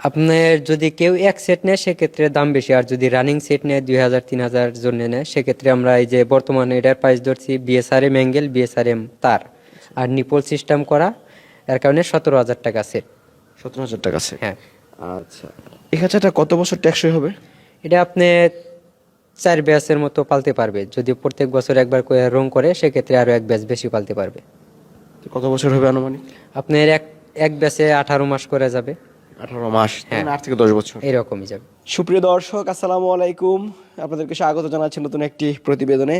আপনার যদি কেউ এক সেট নেয় সেক্ষেত্রে দাম বেশি, আর যদি রানিং সেট নেয় 2000 3000 জন্য নেয় সেক্ষেত্রে আমরা এই যে বর্তমানে এটার প্রাইস ধরছি বিএসআরএম অ্যাঙ্গেল, বিএসআরএম তার আর নিপল সিস্টেম করা, এর কারণে 17,000 টাকা সেট। 17,000 টাকা সেট। হ্যাঁ, আচ্ছা, এই খাঁচাটা কত বছর টেকসই হবে? এটা আপনি 4 ব্যাচের মতো পালতে পারবে। যদি প্রত্যেক বছর একবার করে রং করে সেক্ষেত্রে আরো 1 ব্যাচ বেশি পালতে পারবে। তো কত বছর হবে আনুমানিক? আপনার এক এক ব্যাচে 18 মাস করে যাবে। 18 মাস, হ্যাঁ। 8 থেকে 10 বছর। এরকমই যাবে। সুপ্রিয় দর্শক, আসসালামু আলাইকুম। আপনাদেরকে স্বাগত জানাচ্ছি নতুন একটি প্রতিবেদনে।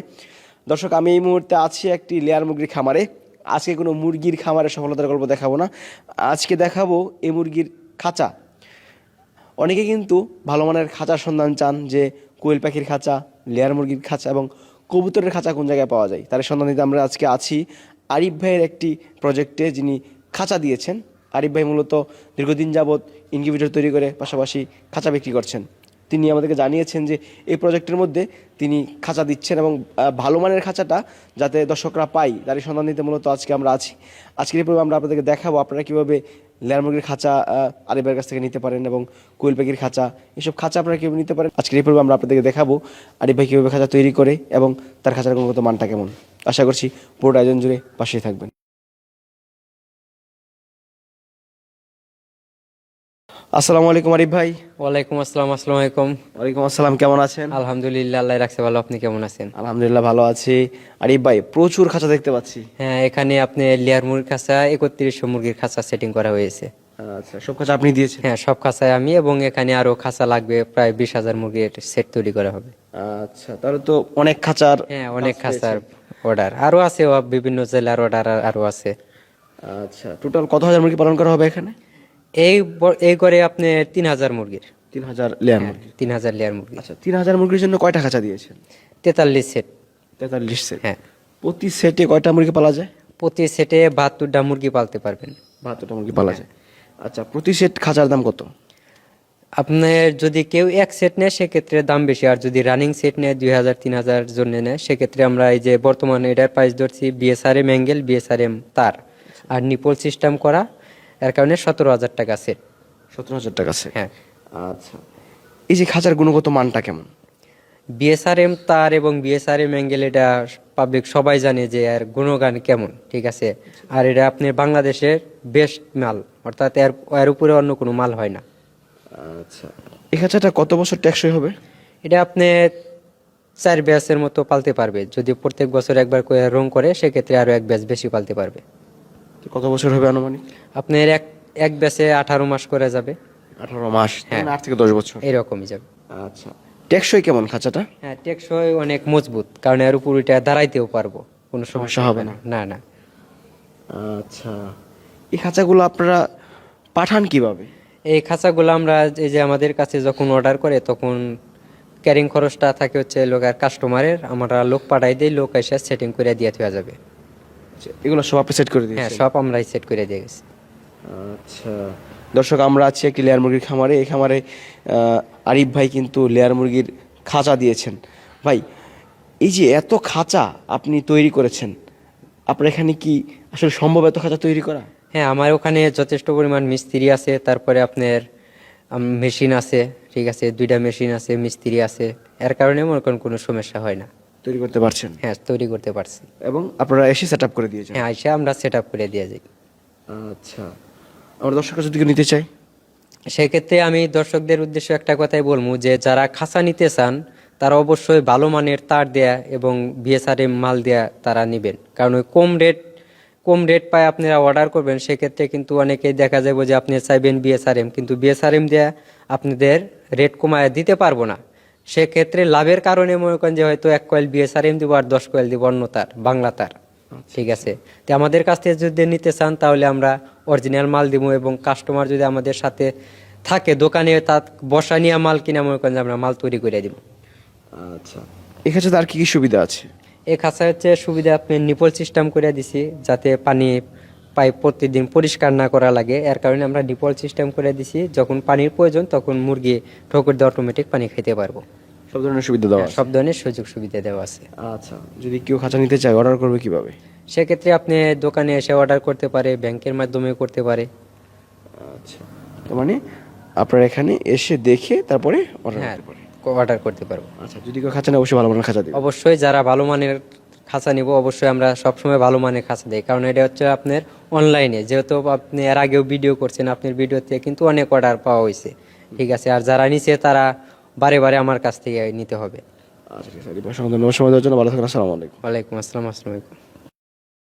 দর্শক, আমি এই মুহূর্তে আছি একটি লেয়ার মুরগির খামারে। আজকে কোনো মুরগির খামারের সফলতার গল্প দেখাবো না, আজকে দেখাবো এই মুরগির খাঁচা। অনেকে কিন্তু ভালো মানের খাঁচার সন্ধান চান, যে কোয়েল পাখির খাঁচা, লেয়ার মুরগির খাঁচা এবং কবুতরের খাঁচা কোন জায়গায় পাওয়া যায়, তার সন্ধান দিতে আমরা আজকে আছি আরিফ ভাইয়ের একটি প্রজেক্টে, যিনি খাঁচা দিয়েছেন। আরিফ ভাই মূলত দীর্ঘদিন যাবৎ ইনকিউবেটর তৈরি করে পাশাপাশি খাঁচা বিক্রি করছেন। তিনি আমাদেরকে জানিয়েছেন যে এই প্রজেক্টের মধ্যে তিনি খাঁচা দিচ্ছেন এবং ভালো মানের খাঁচাটা যাতে দর্শকরা পায় তারই সন্ধান দিতে মূলত আজকে আমরা আছি। আজকের এই পর্বে আমরা আপনাদেরকে দেখাবো আপনারা কীভাবে লেয়ার মুরগির খাঁচা আরিফ ভাইয়ের কাছ থেকে নিতে পারেন এবং কোয়েল পাখির খাঁচা, এসব খাঁচা আপনারা কীভাবে নিতে পারেন। আজকের এই পর্বে আমরা আপনাদেরকে দেখাবো আরিফ ভাই কীভাবে খাঁচা তৈরি করে এবং তার খাঁচার গুণগত মানটা কেমন। আশা করছি পুরো আয়োজন জুড়ে পাশেই থাকবেন। আসসালামু আলাইকুম আরিফ ভাই। ওয়ালাইকুম আসসালাম। আসসালামু আলাইকুম। ওয়ালাইকুম আসসালাম, কেমন আছেন? আলহামদুলিল্লাহ, আল্লাহ রাখছে ভালো। আপনি কেমন আছেন? আলহামদুলিল্লাহ ভালো আছি। আরিফ ভাই, প্রচুর খাঁচা দেখতে পাচ্ছি। হ্যাঁ, এখানে আপনি লেয়ার মুরগির খাঁচা 3100 মুরগির খাঁচা সেটিং করা হয়েছে। আচ্ছা, সব খাঁচা আপনি দিয়েছেন? হ্যাঁ, সব খাঁচায় আমি, এবং এখানে আরো খাঁচা লাগবে, প্রায় 20,000 মুরগির সেট তৈরি করা হবে। আচ্ছা, তাহলে তো অনেক খাঁচার। হ্যাঁ, অনেক খাঁচার অর্ডার আরো আছে, বিভিন্ন জেলার অর্ডার আরো আছে। আচ্ছা, টোটাল কত হাজার মুরগি পালন করা হবে এখানে? এই করে আপনি 3,000 মুরগির। 3,000 লেয়ার মুরগি। 3,000 লেয়ার মুরগি। আচ্ছা, 3,000 মুরগির জন্য কয়টা খাঁচা দিয়েছেন? 43 সেট। 43 সেট। হ্যাঁ, প্রতি সেটে কয়টা মুরগি পালা যায়? প্রতি সেটে 72টা মুরগি পালতে পারবেন। 72টা মুরগি পালা যায়। আচ্ছা, প্রতি সেট খাঁচার দাম কত? আপনার যদি কেউ এক সেট নেয় সেক্ষেত্রে দাম বেশি, আর যদি রানিং সেট নেয় 2000 3000 জন্য নেয় সেক্ষেত্রে আমরা এই যে বর্তমানে এটার প্রাইস ধরছি বিএসআরএম অ্যাঙ্গেল, বিএসআরএম তার আর নিপল সিস্টেম করা, এর কারণে 17,000 টাকা সেট। 17,000 টাকা সেট। হ্যাঁ, আচ্ছা, এই যে খাঁচার গুণগত মানটা কেমন? বিএসআরএম তার এবং বিএসআরএম অ্যাঙ্গেল এটা পাবলিক সবাই জানে যে এর গুণগান কেমন, ঠিক আছে। আর এটা আপনি বাংলাদেশের বেস্ট মাল, অর্থাৎ এর উপরে অন্য কোনো মাল হয় না। আচ্ছা, এই খাঁচাটা কত বছর টেকসই হবে? এটা আপনি 4 ব্যাচের মতো পালতে পারবে। যদি প্রত্যেক বছর একবার করে রং করে সেক্ষেত্রে আরো 1 ব্যাচ বেশি পালতে পারবে। তো কত বছর হবে আনুমানিক? আপনার এক ব্যাচে 18 মাস করে যাবে। 18 মাস, হ্যাঁ। 8 থেকে 10 বছর। এরকমই যাবে। আচ্ছা, টেকসই কেমন খাঁচাটা? হ্যাঁ, টেকসই অনেক মজবুত, কারণ এর উপর এটা দাঁড়াইতেও পারবো, কোনো সমস্যা হবে না। না না, আচ্ছা, এই খাঁচাগুলো আপনারা পাঠান কিভাবে? এই খাঁচাগুলো আমরা এই যে আমাদের কাছে যখন অর্ডার করে তখন ক্যারিং খরচটা থাকে হচ্ছে লোকের কাস্টমারের, আমরা লোক পাঠাই দিই, লোক এসে সেটিং করে দিয়ে দেওয়া যাবে। আচ্ছা, এগুলো সব আপনি সেট করে হ্যাঁ, দিয়েছেন? সব আমরাই সেট করে দিয়ে গেছি। আচ্ছা, দর্শক, আমরা আছি একটি লেয়ার মুরগির খামারে। এই খামারে আরিফ ভাই কিন্তু লেয়ার মুরগির খাঁচা দিয়েছেন। ভাই, এই যে এত খাঁচা আপনি তৈরি করেছেন, আপনার এখানে কি আসলে সম্ভব এত খাঁচা তৈরি করা? হ্যাঁ, আমার ওখানে যথেষ্ট পরিমাণ মিস্ত্রি আছে, তারপরে আপনার মেশিন আছে, ঠিক আছে, 2টা মেশিন আছে, মিস্ত্রি আছে, এর কারণে মনে করেন কোনো সমস্যা হয় না। তৈরি করতে পারছেন? হ্যাঁ, তৈরি করতে পারছি। এবং আপনারা এসে সেট আপ করে দিয়েছেন? হ্যাঁ, এসে আমরা সেট আপ করে দিয়ে যাই। আচ্ছা, আমরা দর্শকের যদি কেউ নিতে চাই? সেক্ষেত্রে আমি দর্শকদের উদ্দেশ্যে একটা কথাই বলবো, যে যারা খাঁচা নিতে চান তারা অবশ্যই ভালো মানের তার দেয়া এবং বিএসআরএম মাল দেয়া তারা নেবেন, কারণ ওই কম রেট পায় আপনারা অর্ডার করবেন, সেক্ষেত্রে কিন্তু অনেকেই দেখা যাবে যে আপনি চাইবেন বিএসআরএম, কিন্তু বিএসআরএম দেয়া আপনাদের রেট কমায় দিতে পারবো না। সেক্ষেত্রে লাভের কারণে মনে করেন যে হয়তো 1 কয়েল বিএসআরএম দিব আর 10 কয়েল দিব অন্য তার, বাংলা তার, ঠিক আছে। তো আমাদের কাছ থেকে যদি নিতে চান তাহলে আমরা অরিজিনাল মাল দিব, এবং কাস্টমার যদি আমাদের সাথে থাকে দোকানে তার বসা নিয়ে মাল কিনা মনে করেন যে আমরা মাল তৈরি করে দিব। আচ্ছা, এখানে আর কি কি সুবিধা আছে? এই খাঁচা হচ্ছে সুবিধা, আপনি নিপল সিস্টেম করে দিছি যাতে পানি পাইপ প্রতিদিন পরিষ্কার না করা লাগে, এর কারণে আমরা নিপল সিস্টেম করে দিছি। যখন পানির প্রয়োজন তখন মুরগি ঠোকর দিয়ে অটোমেটিক পানি খেতে পারবো। সব ধরনের সুবিধা দেওয়া হ্যাঁ, আছে? সব ধরনের সুযোগ সুবিধা দেওয়া আছে। আচ্ছা, যদি কেউ খাঁচা নিতে চায় অর্ডার করবে কিভাবে? সেক্ষেত্রে আপনি দোকানে এসে অর্ডার করতে পারে, ব্যাংকের মাধ্যমে করতে পারে। আচ্ছা, তার মানে আপনার এখানে এসে দেখে তারপরে অর্ডার হ্যাঁ করতে পারে। অর্ডার করতে পারবো। আচ্ছা, যদি কেউ খাঁচা নেয় অবশ্যই ভালো মানের খাঁচা দিবে। অবশ্যই যারা ভালো মানের খাঁচা নিব অবশ্যই আমরা সবসময় ভালো মানের খাঁচা দিই, কারণ এটা হচ্ছে আপনার অনলাইনে, যেহেতু আপনি এর আগেও ভিডিও করছেন, আপনার ভিডিওতে কিন্তু অনেক অর্ডার পাওয়া হয়েছে, ঠিক আছে। আর যারা নিছে তারা বারে বারে আমার কাছ থেকে নিতে হবে। আচ্ছা ঠিক আছে, সময় দেওয়ার জন্য ভালো থাকেন, আসসালামু আলাইকুম। ওয়ালাইকুম আসসালাম, আসসালামু আলাইকুম।